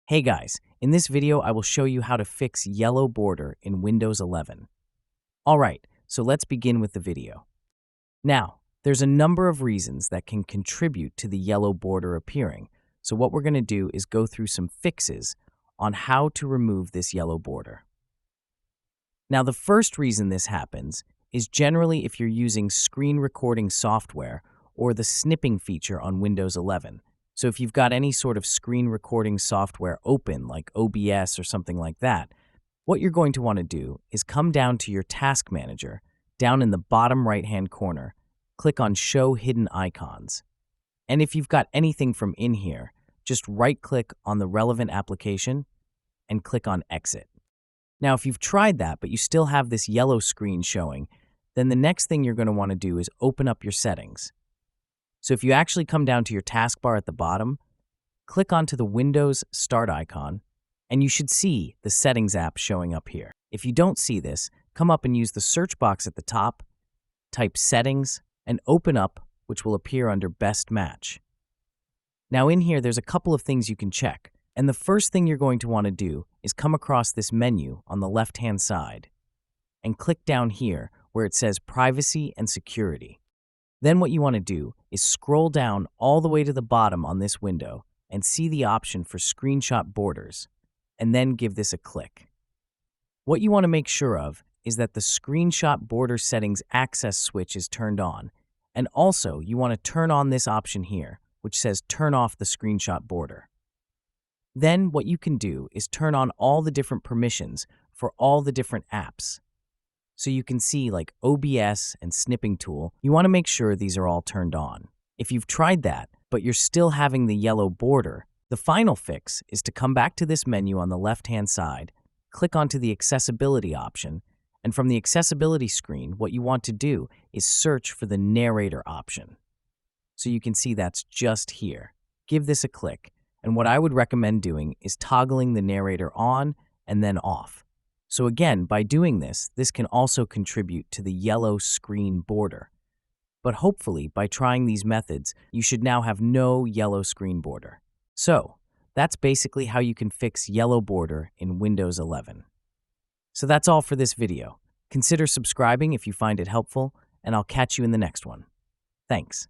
Hey guys, in this video I will show you how to fix yellow border in Windows 11. Alright, so let's begin with the video. Now, there's a number of reasons that can contribute to the yellow border appearing, so what we're going to do is go through some fixes on how to remove this yellow border. Now, the first reason this happens is generally if you're using screen recording software or the snipping feature on Windows 11. So if you've got any sort of screen recording software open, like OBS or something like that, what you're going to want to do is come down to your Task Manager, down in the bottom right-hand corner, click on Show Hidden Icons. And if you've got anything from in here, just right-click on the relevant application and click on Exit. Now, if you've tried that, but you still have this yellow screen showing, then the next thing you're going to want to do is open up your settings. So if you actually come down to your taskbar at the bottom, click onto the Windows Start icon, and you should see the Settings app showing up here. If you don't see this, come up and use the search box at the top, type Settings, and open up, which will appear under Best Match. Now in here, there's a couple of things you can check, and the first thing you're going to want to do is come across this menu on the left-hand side, and click down here where it says Privacy and Security. Then what you want to do is scroll down all the way to the bottom on this window and see the option for Screenshot Borders, and then give this a click. What you want to make sure of is that the Screenshot Border Settings access switch is turned on, and also you want to turn on this option here, which says Turn off the Screenshot Border. Then what you can do is turn on all the different permissions for all the different apps. So you can see like OBS and Snipping Tool, you want to make sure these are all turned on. If you've tried that, but you're still having the yellow border, the final fix is to come back to this menu on the left-hand side, click onto the Accessibility option, and from the Accessibility screen, what you want to do is search for the Narrator option. So you can see that's just here. Give this a click, and what I would recommend doing is toggling the narrator on and then off. So again, by doing this, this can also contribute to the yellow screen border. But hopefully, by trying these methods, you should now have no yellow screen border. So, that's basically how you can fix yellow border in Windows 11. So that's all for this video. Consider subscribing if you find it helpful, and I'll catch you in the next one. Thanks.